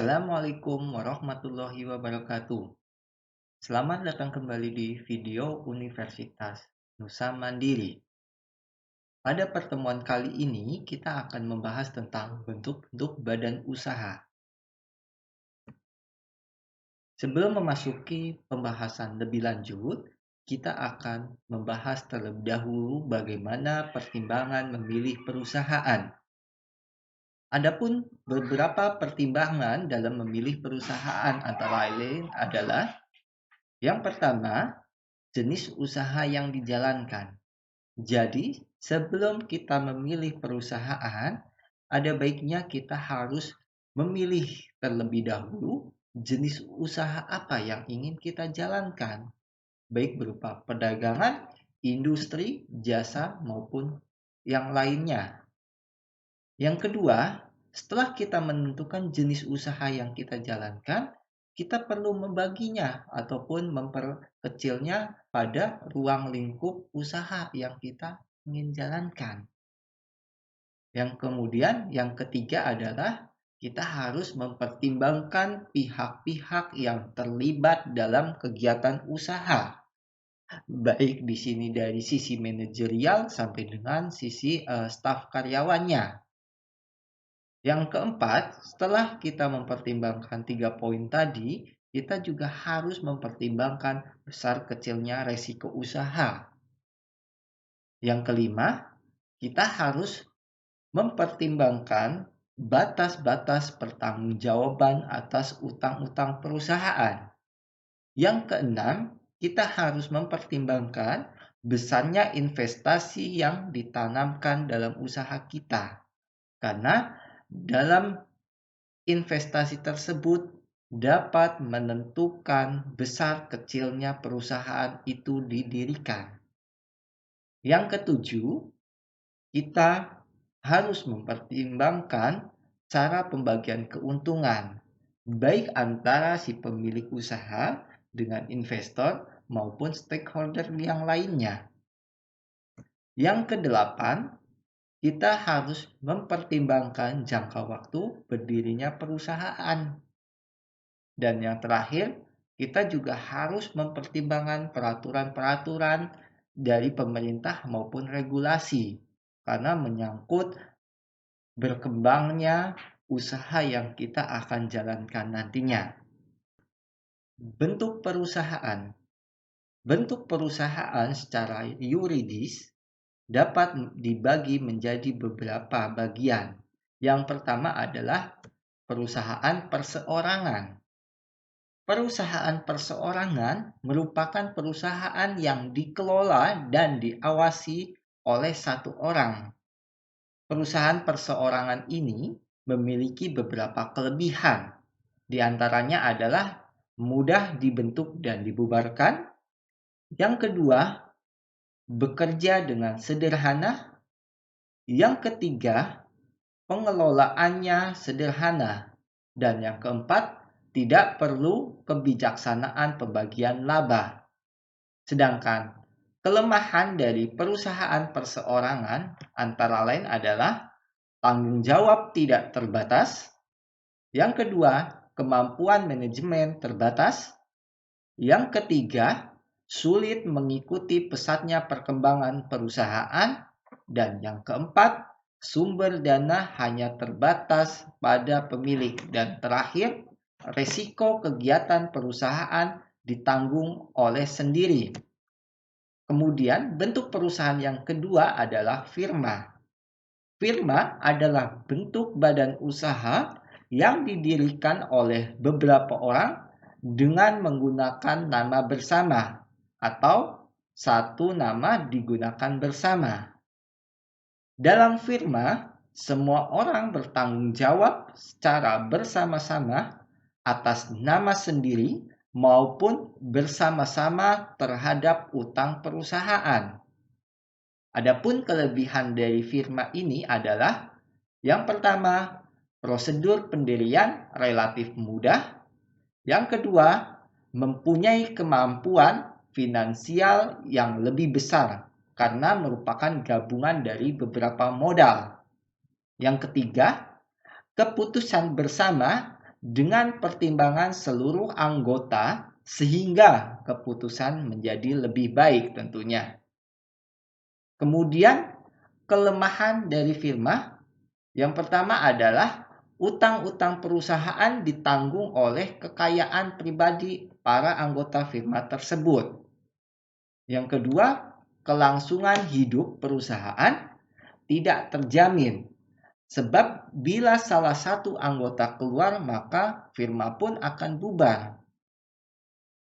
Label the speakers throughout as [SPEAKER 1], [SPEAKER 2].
[SPEAKER 1] Assalamualaikum warahmatullahi wabarakatuh. Selamat datang kembali di video Universitas Nusa Mandiri. Pada pertemuan kali ini, kita akan membahas tentang bentuk-bentuk badan usaha. Sebelum memasuki pembahasan lebih lanjut, kita akan membahas terlebih dahulu bagaimana pertimbangan memilih perusahaan. Adapun beberapa pertimbangan dalam memilih perusahaan antara lain adalah yang pertama, jenis usaha yang dijalankan. Jadi, sebelum kita memilih perusahaan, ada baiknya kita harus memilih terlebih dahulu jenis usaha apa yang ingin kita jalankan, baik berupa perdagangan, industri, jasa, maupun yang lainnya. Yang kedua, setelah kita menentukan jenis usaha yang kita jalankan, kita perlu membaginya ataupun memperkecilnya pada ruang lingkup usaha yang kita ingin jalankan. Yang ketiga adalah kita harus mempertimbangkan pihak-pihak yang terlibat dalam kegiatan usaha. Baik di sini dari sisi manajerial sampai dengan sisi staf karyawannya. Yang keempat, setelah kita mempertimbangkan 3 poin tadi, kita juga harus mempertimbangkan besar kecilnya resiko usaha. Yang kelima, kita harus mempertimbangkan batas-batas pertanggungjawaban atas utang-utang perusahaan. Yang keenam, kita harus mempertimbangkan besarnya investasi yang ditanamkan dalam usaha kita. Karena dalam investasi tersebut dapat menentukan besar kecilnya perusahaan itu didirikan. Yang ketujuh, kita harus mempertimbangkan cara pembagian keuntungan, baik antara si pemilik usaha dengan investor maupun stakeholder yang lainnya. Yang kedelapan, kita harus mempertimbangkan jangka waktu berdirinya perusahaan. Dan yang terakhir, kita juga harus mempertimbangkan peraturan-peraturan dari pemerintah maupun regulasi karena menyangkut berkembangnya usaha yang kita akan jalankan nantinya. Bentuk perusahaan. Bentuk perusahaan secara yuridis dapat dibagi menjadi beberapa bagian. Yang pertama adalah perusahaan perseorangan. Perusahaan perseorangan merupakan perusahaan yang dikelola dan diawasi oleh satu orang. Perusahaan perseorangan ini memiliki beberapa kelebihan. Di antaranya adalah mudah dibentuk dan dibubarkan. Yang kedua, bekerja dengan sederhana. Yang ketiga, pengelolaannya sederhana. Dan yang keempat, tidak perlu kebijaksanaan pembagian laba. Sedangkan kelemahan dari perusahaan perseorangan antara lain adalah tanggung jawab tidak terbatas. Yang kedua, kemampuan manajemen terbatas. Yang ketiga, sulit mengikuti pesatnya perkembangan perusahaan. Dan yang keempat, sumber dana hanya terbatas pada pemilik. Dan terakhir, resiko kegiatan perusahaan ditanggung oleh sendiri. Kemudian, bentuk perusahaan yang kedua adalah firma. Firma adalah bentuk badan usaha yang didirikan oleh beberapa orang dengan menggunakan nama bersama atau satu nama digunakan bersama. Dalam firma, semua orang bertanggung jawab secara bersama-sama atas nama sendiri maupun bersama-sama terhadap utang perusahaan. Adapun kelebihan dari firma ini adalah yang pertama, prosedur pendirian relatif mudah. Yang kedua, mempunyai kemampuan finansial yang lebih besar karena merupakan gabungan dari beberapa modal. Yang ketiga, keputusan bersama dengan pertimbangan seluruh anggota sehingga keputusan menjadi lebih baik tentunya. Kemudian kelemahan dari firma yang pertama adalah utang-utang perusahaan ditanggung oleh kekayaan pribadi para anggota firma tersebut. Yang kedua, kelangsungan hidup perusahaan tidak terjamin. Sebab bila salah satu anggota keluar, maka firma pun akan bubar.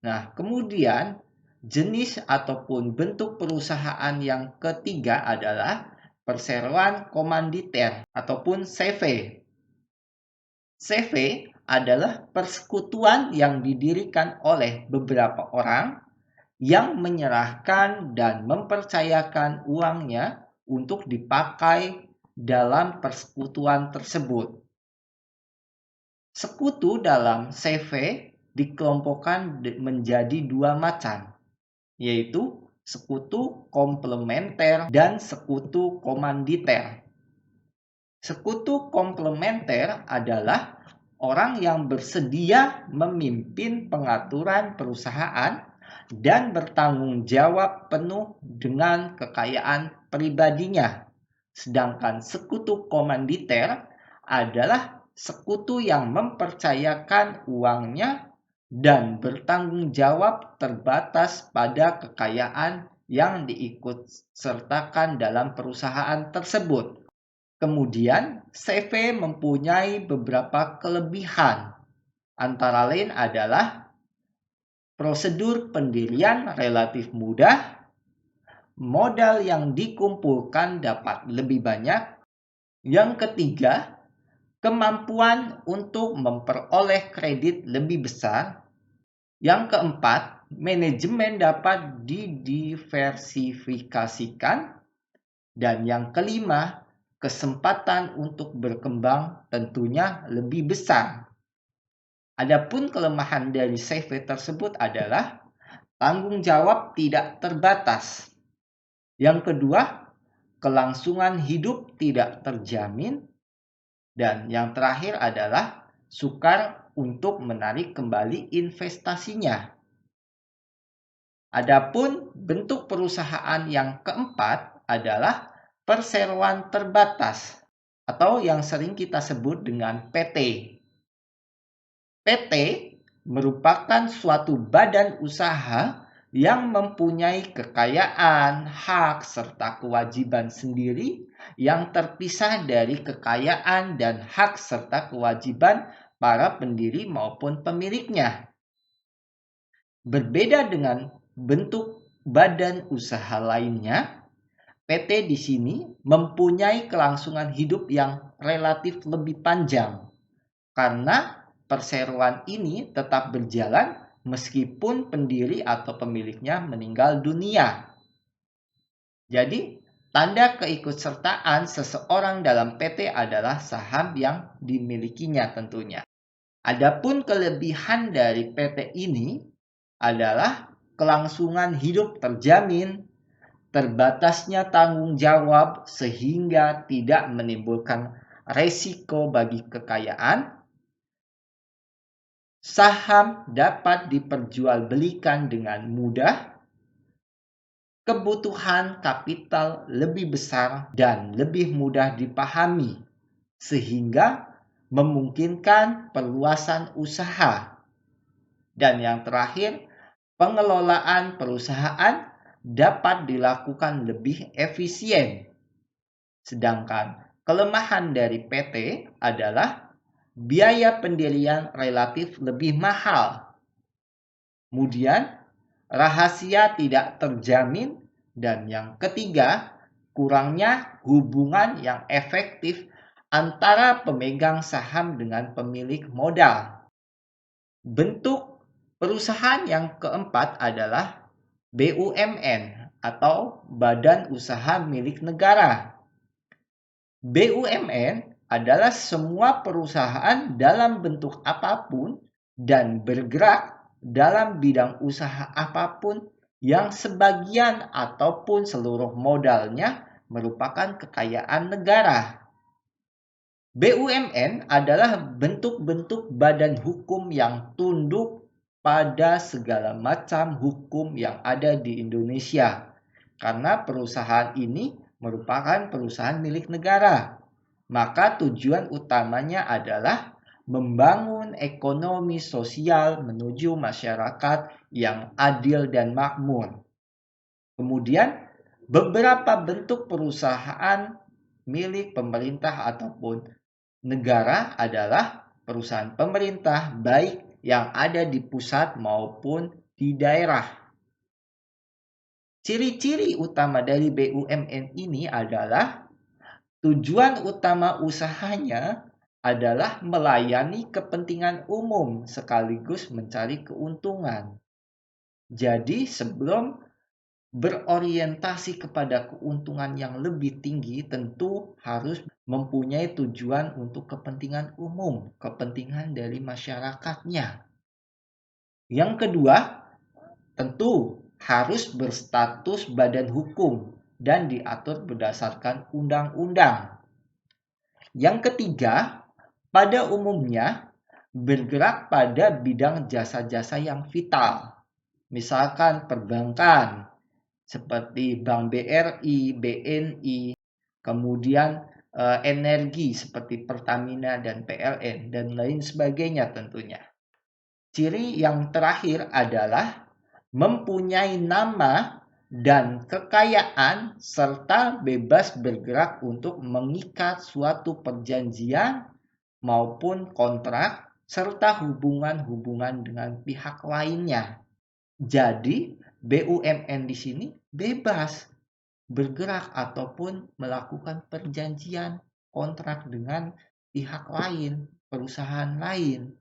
[SPEAKER 1] Nah, kemudian jenis ataupun bentuk perusahaan yang ketiga adalah perseroan komanditer ataupun CV. CV adalah persekutuan yang didirikan oleh beberapa orang yang menyerahkan dan mempercayakan uangnya untuk dipakai dalam persekutuan tersebut. Sekutu dalam CV dikelompokkan menjadi dua macam, yaitu sekutu komplementer dan sekutu komanditer. Sekutu komplementer adalah orang yang bersedia memimpin pengaturan perusahaan dan bertanggung jawab penuh dengan kekayaan pribadinya. Sedangkan sekutu komanditer adalah sekutu yang mempercayakan uangnya dan bertanggung jawab terbatas pada kekayaan yang diikut sertakan dalam perusahaan tersebut. Kemudian, CV mempunyai beberapa kelebihan. Antara lain adalah prosedur pendirian relatif mudah, modal yang dikumpulkan dapat lebih banyak. Yang ketiga, kemampuan untuk memperoleh kredit lebih besar. Yang keempat, manajemen dapat didiversifikasikan. Dan yang kelima, kesempatan untuk berkembang tentunya lebih besar. Adapun kelemahan dari CV tersebut adalah tanggung jawab tidak terbatas. Yang kedua, kelangsungan hidup tidak terjamin. Dan yang terakhir adalah sukar untuk menarik kembali investasinya. Adapun bentuk perusahaan yang keempat adalah perseroan terbatas atau yang sering kita sebut dengan PT. PT merupakan suatu badan usaha yang mempunyai kekayaan, hak, serta kewajiban sendiri yang terpisah dari kekayaan dan hak serta kewajiban para pendiri maupun pemiliknya. Berbeda dengan bentuk badan usaha lainnya, PT di sini mempunyai kelangsungan hidup yang relatif lebih panjang karena perseroan ini tetap berjalan meskipun pendiri atau pemiliknya meninggal dunia. Jadi, tanda keikutsertaan seseorang dalam PT adalah saham yang dimilikinya tentunya. Adapun kelebihan dari PT ini adalah kelangsungan hidup terjamin, terbatasnya tanggung jawab sehingga tidak menimbulkan resiko bagi kekayaan. Saham dapat diperjualbelikan dengan mudah. Kebutuhan kapital lebih besar dan lebih mudah dipahami sehingga memungkinkan perluasan usaha. Dan yang terakhir, pengelolaan perusahaan dapat dilakukan lebih efisien. Sedangkan kelemahan dari PT adalah biaya pendirian relatif lebih mahal. Kemudian, rahasia tidak terjamin. Dan yang ketiga, kurangnya hubungan yang efektif antara pemegang saham dengan pemilik modal. Bentuk perusahaan yang keempat adalah BUMN atau Badan Usaha Milik Negara. BUMN adalah semua perusahaan dalam bentuk apapun dan bergerak dalam bidang usaha apapun yang sebagian ataupun seluruh modalnya merupakan kekayaan negara. BUMN adalah bentuk-bentuk badan hukum yang tunduk pada segala macam hukum yang ada di Indonesia. Karena perusahaan ini merupakan perusahaan milik negara. Maka tujuan utamanya adalah membangun ekonomi sosial menuju masyarakat yang adil dan makmur. Kemudian, beberapa bentuk perusahaan milik pemerintah ataupun negara adalah perusahaan pemerintah baik yang ada di pusat maupun di daerah. Ciri-ciri utama dari BUMN ini adalah tujuan utama usahanya adalah melayani kepentingan umum sekaligus mencari keuntungan. Jadi sebelum berorientasi kepada keuntungan yang lebih tinggi, tentu harus mempunyai tujuan untuk kepentingan umum, kepentingan dari masyarakatnya. Yang kedua, tentu harus berstatus badan hukum dan diatur berdasarkan undang-undang. Yang ketiga, pada umumnya bergerak pada bidang jasa-jasa yang vital, misalkan perbankan, seperti Bank BRI, BNI, kemudian energi seperti Pertamina dan PLN, dan lain sebagainya tentunya. Ciri yang terakhir adalah mempunyai nama dan kekayaan serta bebas bergerak untuk mengikat suatu perjanjian maupun kontrak serta hubungan-hubungan dengan pihak lainnya. Jadi, BUMN di sini bebas bergerak ataupun melakukan perjanjian kontrak dengan pihak lain, perusahaan lain.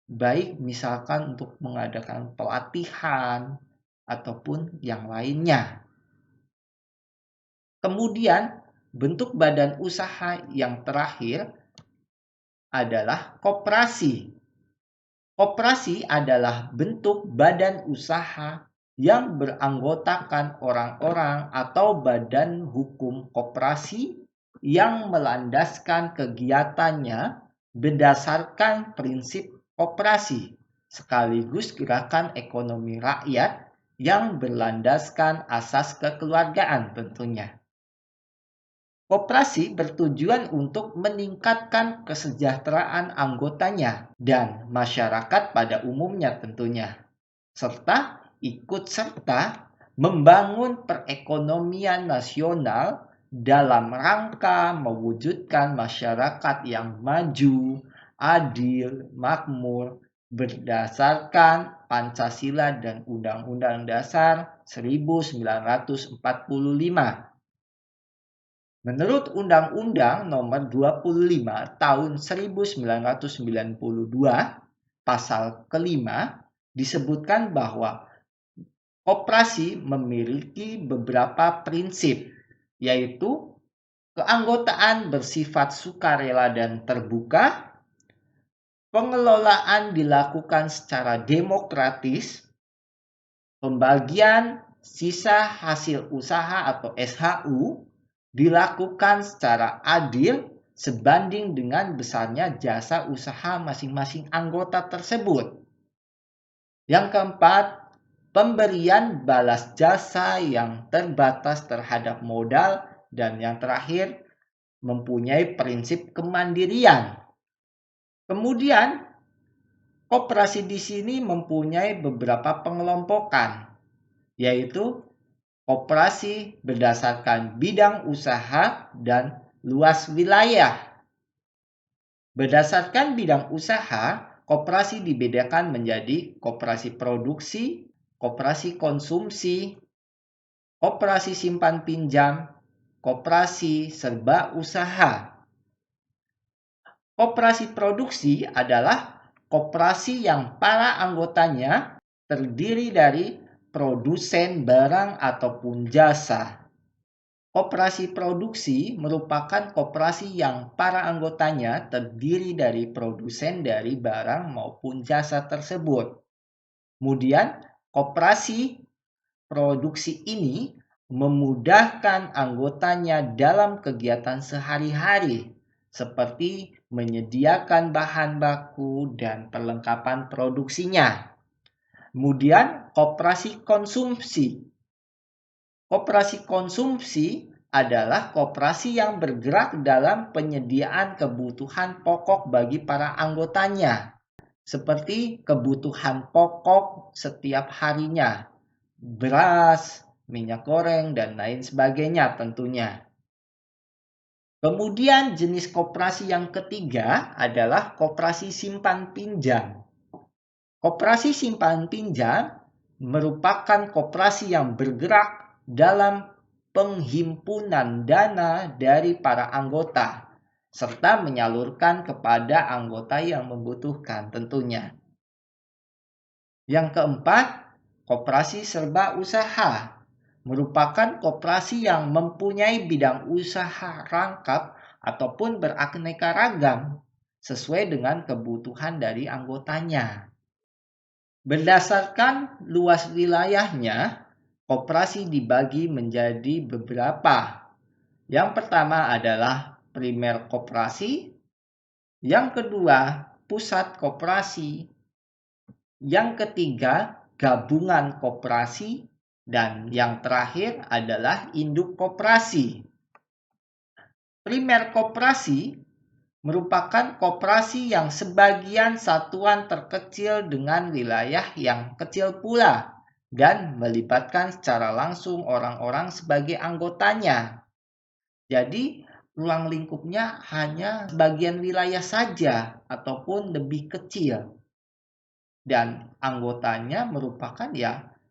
[SPEAKER 1] Baik misalkan untuk mengadakan pelatihan ataupun yang lainnya. Kemudian, bentuk badan usaha yang terakhir adalah koperasi. Koperasi adalah bentuk badan usaha yang beranggotakan orang-orang atau badan hukum koperasi yang melandaskan kegiatannya berdasarkan prinsip koperasi, sekaligus gerakan ekonomi rakyat yang berlandaskan asas kekeluargaan tentunya. Koperasi bertujuan untuk meningkatkan kesejahteraan anggotanya dan masyarakat pada umumnya tentunya, serta ikut serta membangun perekonomian nasional dalam rangka mewujudkan masyarakat yang maju, adil, makmur, berdasarkan Pancasila dan Undang-Undang Dasar 1945. Menurut Undang-Undang Nomor 25 Tahun 1992, Pasal kelima, disebutkan bahwa koperasi memiliki beberapa prinsip, yaitu keanggotaan bersifat sukarela dan terbuka, pengelolaan dilakukan secara demokratis, pembagian sisa hasil usaha atau SHU dilakukan secara adil sebanding dengan besarnya jasa usaha masing-masing anggota tersebut. Yang keempat, pemberian balas jasa yang terbatas terhadap modal, dan yang terakhir, mempunyai prinsip kemandirian. Kemudian, koperasi di sini mempunyai beberapa pengelompokan, yaitu koperasi berdasarkan bidang usaha dan luas wilayah. Berdasarkan bidang usaha, koperasi dibedakan menjadi koperasi produksi, koperasi konsumsi, koperasi simpan pinjam, koperasi serba usaha. Koperasi produksi adalah koperasi yang para anggotanya terdiri dari produsen barang ataupun jasa. Koperasi produksi merupakan koperasi yang para anggotanya terdiri dari produsen dari barang maupun jasa tersebut. Kemudian, koperasi produksi ini memudahkan anggotanya dalam kegiatan sehari-hari seperti menyediakan bahan baku dan perlengkapan produksinya. Kemudian, koperasi konsumsi. Koperasi konsumsi adalah koperasi yang bergerak dalam penyediaan kebutuhan pokok bagi para anggotanya, seperti kebutuhan pokok setiap harinya, beras, minyak goreng, dan lain sebagainya tentunya. Kemudian jenis koperasi yang ketiga adalah koperasi simpan pinjam. Koperasi simpan pinjam merupakan koperasi yang bergerak dalam penghimpunan dana dari para anggota, serta menyalurkan kepada anggota yang membutuhkan tentunya. Yang keempat, koperasi serba usaha merupakan koperasi yang mempunyai bidang usaha rangkap ataupun beraneka ragam sesuai dengan kebutuhan dari anggotanya. Berdasarkan luas wilayahnya, koperasi dibagi menjadi beberapa. Yang pertama adalah primer koperasi, yang kedua pusat koperasi, yang ketiga gabungan koperasi, dan yang terakhir adalah induk koperasi. Primer koperasi merupakan koperasi yang sebagian satuan terkecil dengan wilayah yang kecil pula dan melibatkan secara langsung orang-orang sebagai anggotanya. Jadi, ruang lingkupnya hanya sebagian wilayah saja ataupun lebih kecil. Dan anggotanya merupakan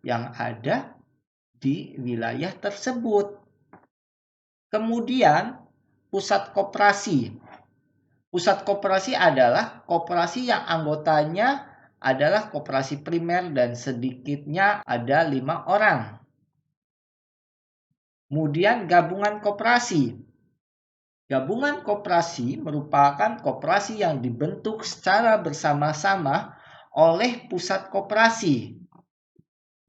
[SPEAKER 1] yang ada di wilayah tersebut. Kemudian, pusat koperasi. Pusat koperasi adalah koperasi yang anggotanya adalah koperasi primer dan sedikitnya ada 5 orang. Kemudian gabungan koperasi. Gabungan koperasi merupakan koperasi yang dibentuk secara bersama-sama oleh pusat koperasi.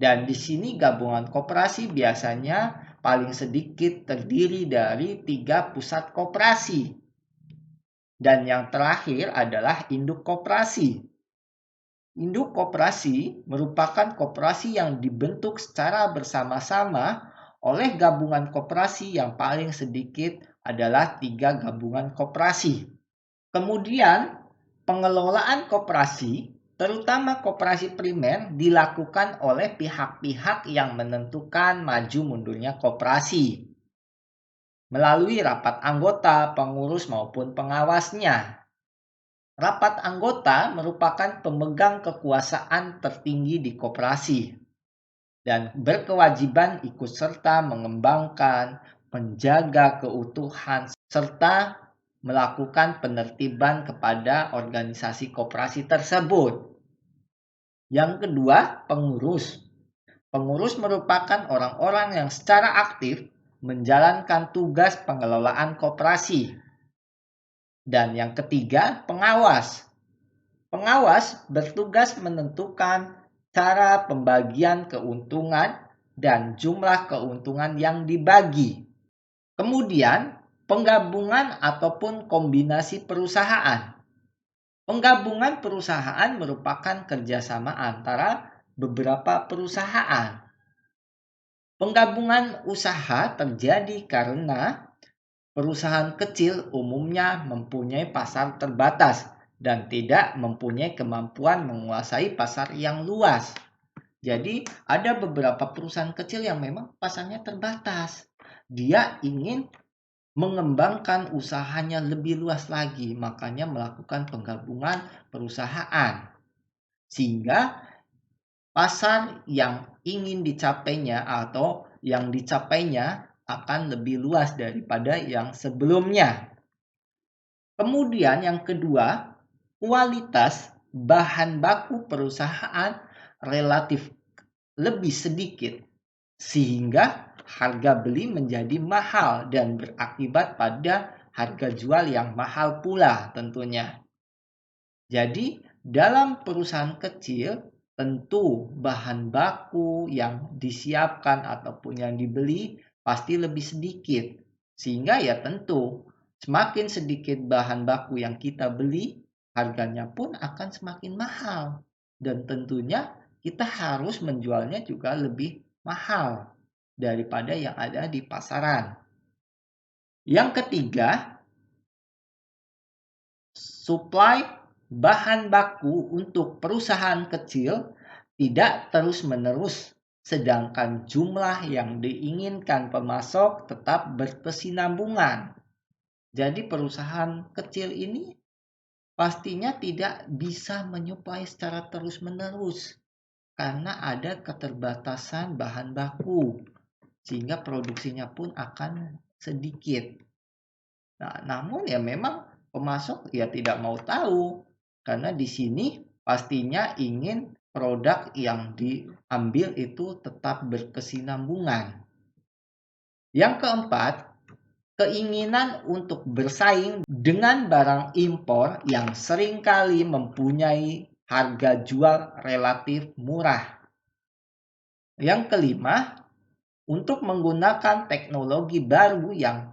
[SPEAKER 1] Dan di sini gabungan koperasi biasanya paling sedikit terdiri dari 3 pusat koperasi. Dan yang terakhir adalah induk koperasi. Induk koperasi merupakan koperasi yang dibentuk secara bersama-sama oleh gabungan koperasi yang paling sedikit adalah 3 gabungan koperasi. Kemudian, pengelolaan koperasi, terutama koperasi primer, dilakukan oleh pihak-pihak yang menentukan maju mundurnya koperasi melalui rapat anggota, pengurus maupun pengawasnya. Rapat anggota merupakan pemegang kekuasaan tertinggi di koperasi dan berkewajiban ikut serta mengembangkan, menjaga keutuhan, serta melakukan penertiban kepada organisasi koperasi tersebut. Yang kedua, pengurus. Pengurus merupakan orang-orang yang secara aktif menjalankan tugas pengelolaan koperasi. Dan yang ketiga, pengawas. Pengawas bertugas menentukan cara pembagian keuntungan dan jumlah keuntungan yang dibagi. Kemudian, penggabungan ataupun kombinasi perusahaan. Penggabungan perusahaan merupakan kerjasama antara beberapa perusahaan. Penggabungan usaha terjadi karena perusahaan kecil umumnya mempunyai pasar terbatas dan tidak mempunyai kemampuan menguasai pasar yang luas. Jadi ada beberapa perusahaan kecil yang memang pasarnya terbatas. Dia ingin mengembangkan usahanya lebih luas lagi, makanya melakukan penggabungan perusahaan. Sehingga pasar yang ingin dicapainya atau yang dicapainya akan lebih luas daripada yang sebelumnya. Kemudian yang kedua, kualitas bahan baku perusahaan relatif lebih sedikit sehingga harga beli menjadi mahal dan berakibat pada harga jual yang mahal pula tentunya. Jadi dalam perusahaan kecil tentu bahan baku yang disiapkan ataupun yang dibeli pasti lebih sedikit. Sehingga ya tentu Semakin sedikit bahan baku yang kita beli, harganya pun akan semakin mahal. Dan tentunya kita harus menjualnya juga lebih mahal daripada yang ada di pasaran. Yang ketiga, suplai bahan baku untuk perusahaan kecil tidak terus-menerus, sedangkan jumlah yang diinginkan pemasok tetap berkesinambungan. Jadi perusahaan kecil ini pastinya tidak bisa menyuplai secara terus-menerus karena ada keterbatasan bahan baku, sehingga produksinya pun akan sedikit. Nah, namun ya memang pemasok ya tidak mau tahu karena di sini pastinya ingin produk yang diambil itu tetap berkesinambungan. Yang keempat, keinginan untuk bersaing dengan barang impor yang seringkali mempunyai harga jual relatif murah. Yang kelima, untuk menggunakan teknologi baru yang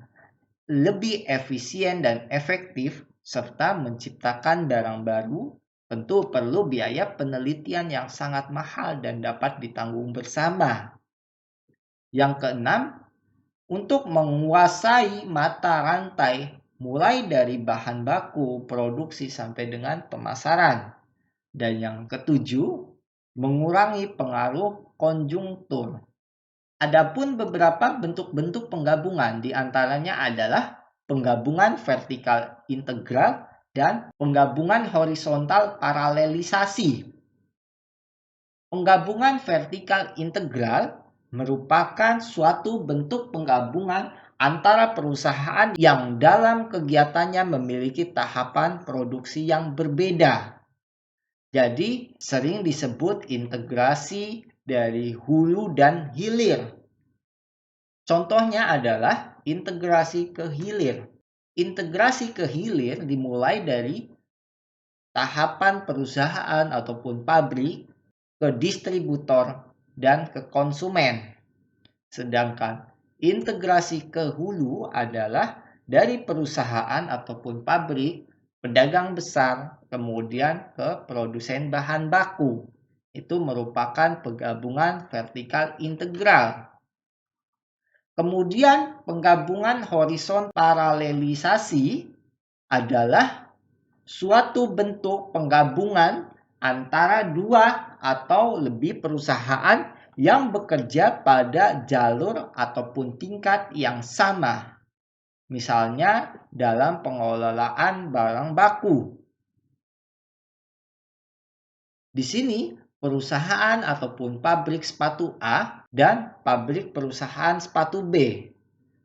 [SPEAKER 1] lebih efisien dan efektif serta menciptakan barang baru, tentu perlu biaya penelitian yang sangat mahal dan dapat ditanggung bersama. Yang keenam, untuk menguasai mata rantai mulai dari bahan baku, produksi sampai dengan pemasaran. Dan yang ketujuh, mengurangi pengaruh konjungtur. Adapun beberapa bentuk-bentuk penggabungan, diantaranya adalah penggabungan vertikal integral dan penggabungan horizontal paralelisasi. Penggabungan vertikal integral merupakan suatu bentuk penggabungan antara perusahaan yang dalam kegiatannya memiliki tahapan produksi yang berbeda. Jadi sering disebut integrasi dari hulu dan hilir. Contohnya adalah integrasi ke hilir. Integrasi ke hilir dimulai dari tahapan perusahaan ataupun pabrik ke distributor dan ke konsumen. Sedangkan integrasi ke hulu adalah dari perusahaan ataupun pabrik, pedagang besar, kemudian ke produsen bahan baku. Itu merupakan penggabungan vertikal integral. Kemudian penggabungan horizontal paralelisasi adalah suatu bentuk penggabungan antara dua atau lebih perusahaan yang bekerja pada jalur ataupun tingkat yang sama. Misalnya dalam pengelolaan barang baku. Di sini perusahaan ataupun pabrik sepatu A dan pabrik perusahaan sepatu B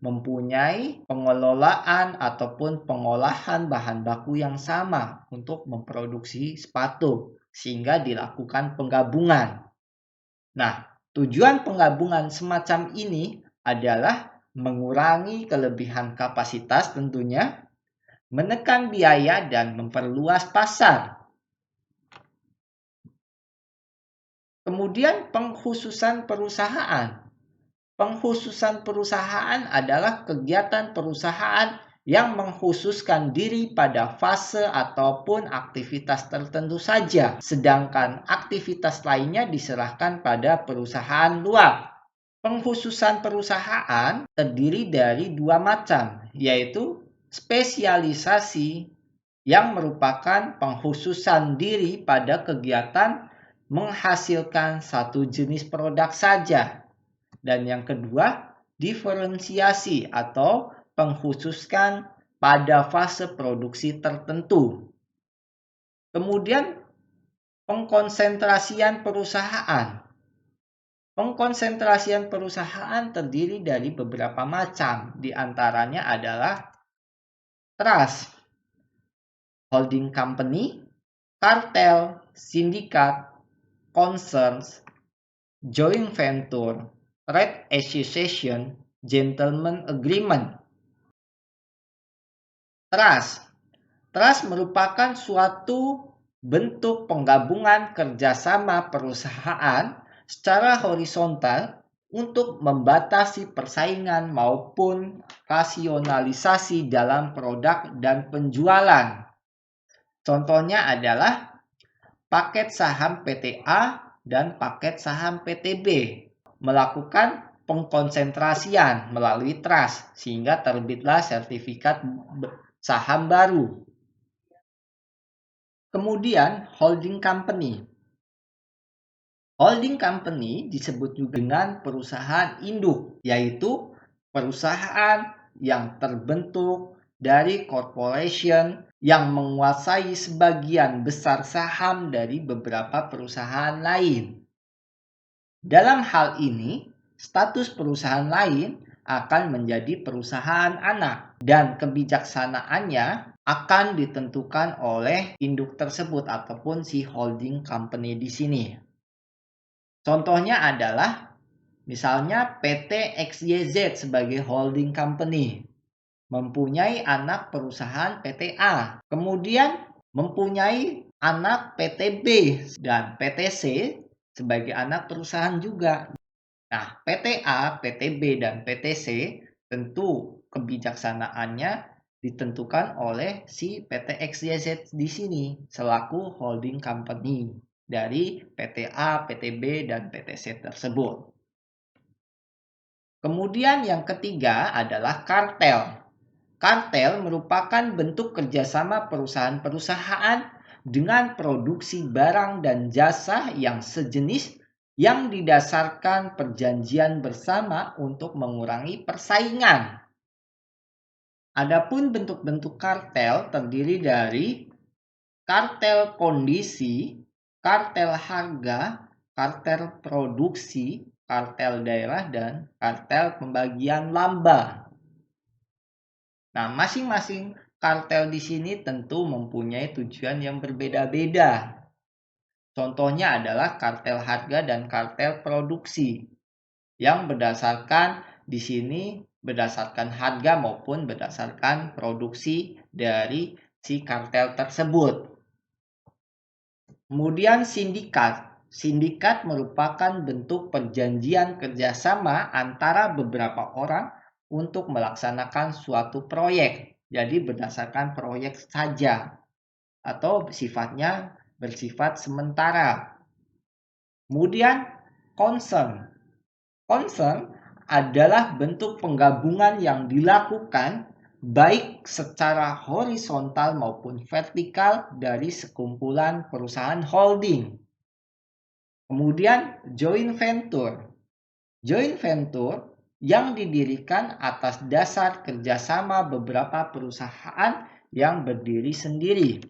[SPEAKER 1] mempunyai pengelolaan ataupun pengolahan bahan baku yang sama untuk memproduksi sepatu sehingga dilakukan penggabungan. Nah, tujuan penggabungan semacam ini adalah mengurangi kelebihan kapasitas tentunya, menekan biaya dan memperluas pasar. Kemudian pengkhususan perusahaan. Pengkhususan perusahaan adalah kegiatan perusahaan yang mengkhususkan diri pada fase ataupun aktivitas tertentu saja, sedangkan aktivitas lainnya diserahkan pada perusahaan luar. Pengkhususan perusahaan terdiri dari dua macam, yaitu spesialisasi yang merupakan pengkhususan diri pada kegiatan menghasilkan satu jenis produk saja. Dan yang kedua, diferensiasi atau pengkhususkan pada fase produksi tertentu. Kemudian, pengkonsentrasian perusahaan. Pengkonsentrasian perusahaan terdiri dari beberapa macam, di antaranya adalah trust, holding company, kartel, sindikat, concerns, joint venture, trade association, gentleman agreement. Trust merupakan suatu bentuk penggabungan kerjasama perusahaan secara horizontal untuk membatasi persaingan maupun rasionalisasi dalam produk dan penjualan. Contohnya adalah paket saham PT-A dan paket saham PT-B melakukan pengkonsentrasian melalui trust sehingga terbitlah sertifikat saham baru. Kemudian holding company. Holding company disebut juga dengan perusahaan induk, yaitu perusahaan yang terbentuk dari corporation yang menguasai sebagian besar saham dari beberapa perusahaan lain. Dalam hal ini, status perusahaan lain akan menjadi perusahaan anak dan kebijaksanaannya akan ditentukan oleh induk tersebut ataupun si holding company di sini. Contohnya adalah misalnya PT XYZ sebagai holding company mempunyai anak perusahaan PT-A, kemudian mempunyai anak PT-B dan PT-C sebagai anak perusahaan juga. Nah, PT-A, PT-B, dan PT-C tentu kebijaksanaannya ditentukan oleh si PT XYZ di sini selaku holding company dari PT-A, PT-B, dan PT-C tersebut. Kemudian yang ketiga adalah kartel. Kartel merupakan bentuk kerjasama perusahaan-perusahaan dengan produksi barang dan jasa yang sejenis yang didasarkan perjanjian bersama untuk mengurangi persaingan. Adapun bentuk-bentuk kartel terdiri dari kartel kondisi, kartel harga, kartel produksi, kartel daerah, dan kartel pembagian laba. Nah, masing-masing kartel di sini tentu mempunyai tujuan yang berbeda-beda. Contohnya adalah kartel harga dan kartel produksi yang berdasarkan di sini berdasarkan harga maupun berdasarkan produksi dari si kartel tersebut. Kemudian sindikat. Sindikat merupakan bentuk perjanjian kerjasama antara beberapa orang untuk melaksanakan suatu proyek. Jadi berdasarkan proyek saja atau sifatnya bersifat sementara. Kemudian concern. Concern adalah bentuk penggabungan yang dilakukan baik secara horizontal maupun vertikal dari sekumpulan perusahaan holding. Kemudian joint venture. Joint venture yang didirikan atas dasar kerjasama beberapa perusahaan yang berdiri sendiri.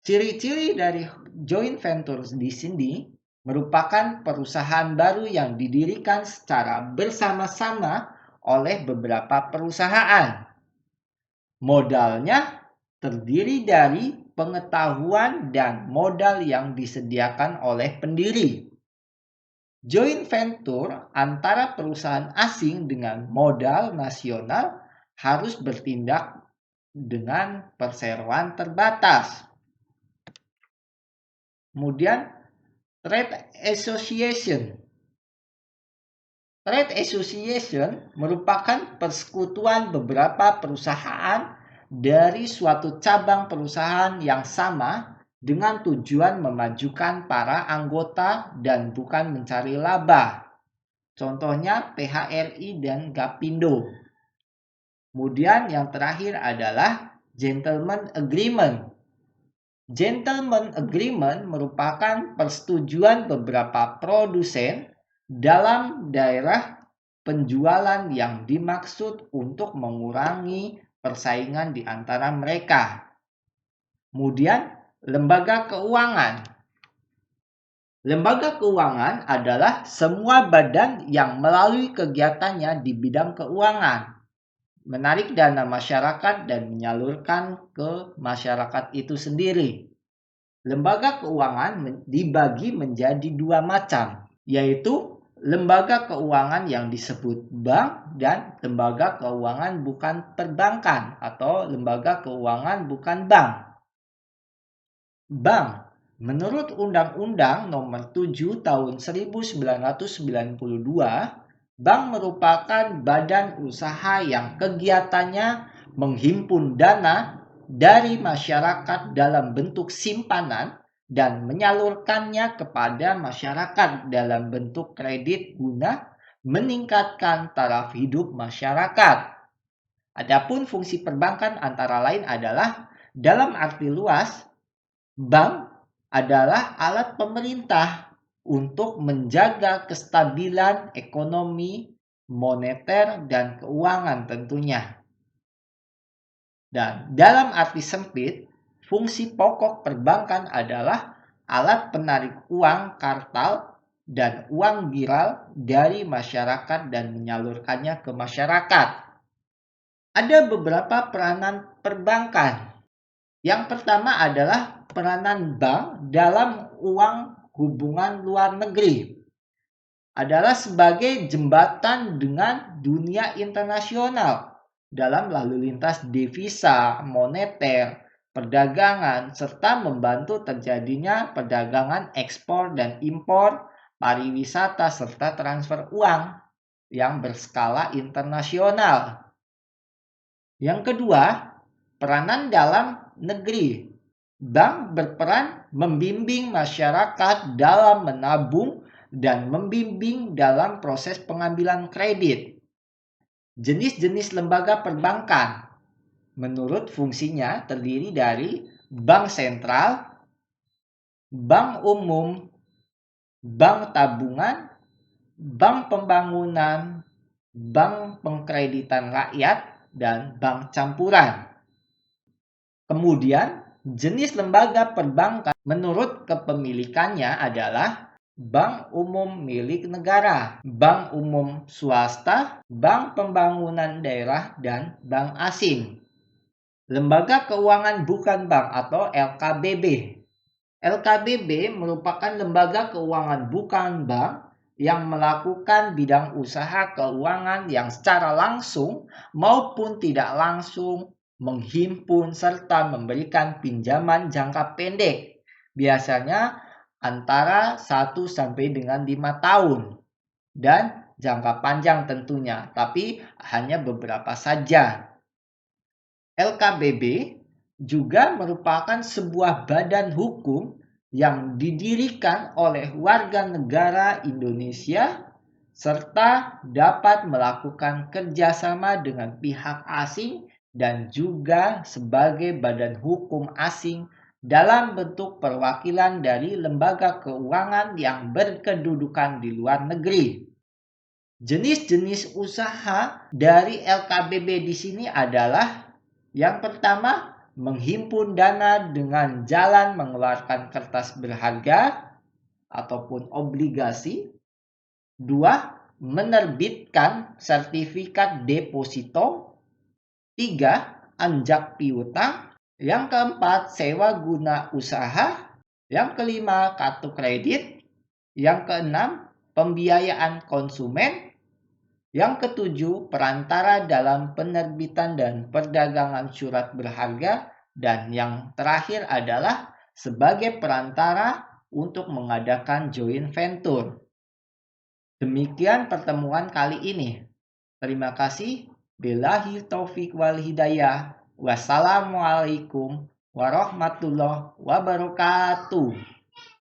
[SPEAKER 1] Ciri-ciri dari joint venture di sini merupakan perusahaan baru yang didirikan secara bersama-sama oleh beberapa perusahaan. Modalnya terdiri dari pengetahuan dan modal yang disediakan oleh pendiri. Joint venture antara perusahaan asing dengan modal nasional harus bertindak dengan perseroan terbatas. Kemudian trade association. Trade association merupakan persekutuan beberapa perusahaan dari suatu cabang perusahaan yang sama dengan tujuan memajukan para anggota dan bukan mencari laba. Contohnya PHRI dan Gapindo. Kemudian yang terakhir adalah gentleman agreement. Gentleman agreement merupakan persetujuan beberapa produsen dalam daerah penjualan yang dimaksud untuk mengurangi persaingan di antara mereka. Kemudian lembaga keuangan. Lembaga keuangan adalah semua badan yang melalui kegiatannya di bidang keuangan, menarik dana masyarakat dan menyalurkan ke masyarakat itu sendiri. Lembaga keuangan dibagi menjadi dua macam, yaitu lembaga keuangan yang disebut bank dan lembaga keuangan bukan perbankan atau lembaga keuangan bukan bank. Bank Menurut Undang-Undang Nomor 7 Tahun 1992, bank merupakan badan usaha yang kegiatannya menghimpun dana dari masyarakat dalam bentuk simpanan dan menyalurkannya kepada masyarakat dalam bentuk kredit guna meningkatkan taraf hidup masyarakat. Adapun fungsi perbankan antara lain adalah dalam arti luas, bank adalah alat pemerintah untuk menjaga kestabilan ekonomi, moneter, dan keuangan tentunya. Dan dalam arti sempit, fungsi pokok perbankan adalah alat penarik uang kartal dan uang viral dari masyarakat dan menyalurkannya ke masyarakat. Ada beberapa peranan perbankan. Yang pertama adalah peranan bank dalam uang hubungan luar negeri. Adalah sebagai jembatan dengan dunia internasional dalam lalu lintas devisa, moneter, perdagangan, serta membantu terjadinya perdagangan ekspor dan impor, pariwisata, serta transfer uang yang berskala internasional. Yang kedua, peranan dalam negeri. Bank berperan membimbing masyarakat dalam menabung dan membimbing dalam proses pengambilan kredit. Jenis-jenis lembaga perbankan menurut fungsinya terdiri dari bank sentral, bank umum, bank tabungan, bank pembangunan, bank pengkreditan rakyat, dan bank campuran. Kemudian, jenis lembaga perbankan menurut kepemilikannya adalah bank umum milik negara, bank umum swasta, bank pembangunan daerah, dan bank asing. Lembaga keuangan bukan bank atau LKBB. LKBB merupakan lembaga keuangan bukan bank yang melakukan bidang usaha keuangan yang secara langsung maupun tidak langsung menghimpun serta memberikan pinjaman jangka pendek, biasanya antara 1 sampai dengan 5 tahun, dan jangka panjang tentunya, tapi hanya beberapa saja. LKBB juga merupakan sebuah badan hukum yang didirikan oleh warga negara Indonesia serta dapat melakukan kerjasama dengan pihak asing dan juga sebagai badan hukum asing dalam bentuk perwakilan dari lembaga keuangan yang berkedudukan di luar negeri. Jenis-jenis usaha dari LKBB di sini adalah yang pertama, menghimpun dana dengan jalan mengeluarkan kertas berharga ataupun obligasi. Dua, menerbitkan sertifikat deposito. Tiga, anjak piutang. Yang keempat, sewa guna usaha. Yang kelima, kartu kredit. Yang keenam, pembiayaan konsumen. Yang ketujuh, perantara dalam penerbitan dan perdagangan surat berharga. Dan yang terakhir adalah sebagai perantara untuk mengadakan joint venture. Demikian pertemuan kali ini. Terima kasih. Billahi taufik wal hidayah. Wassalamualaikum warahmatullahi wabarakatuh.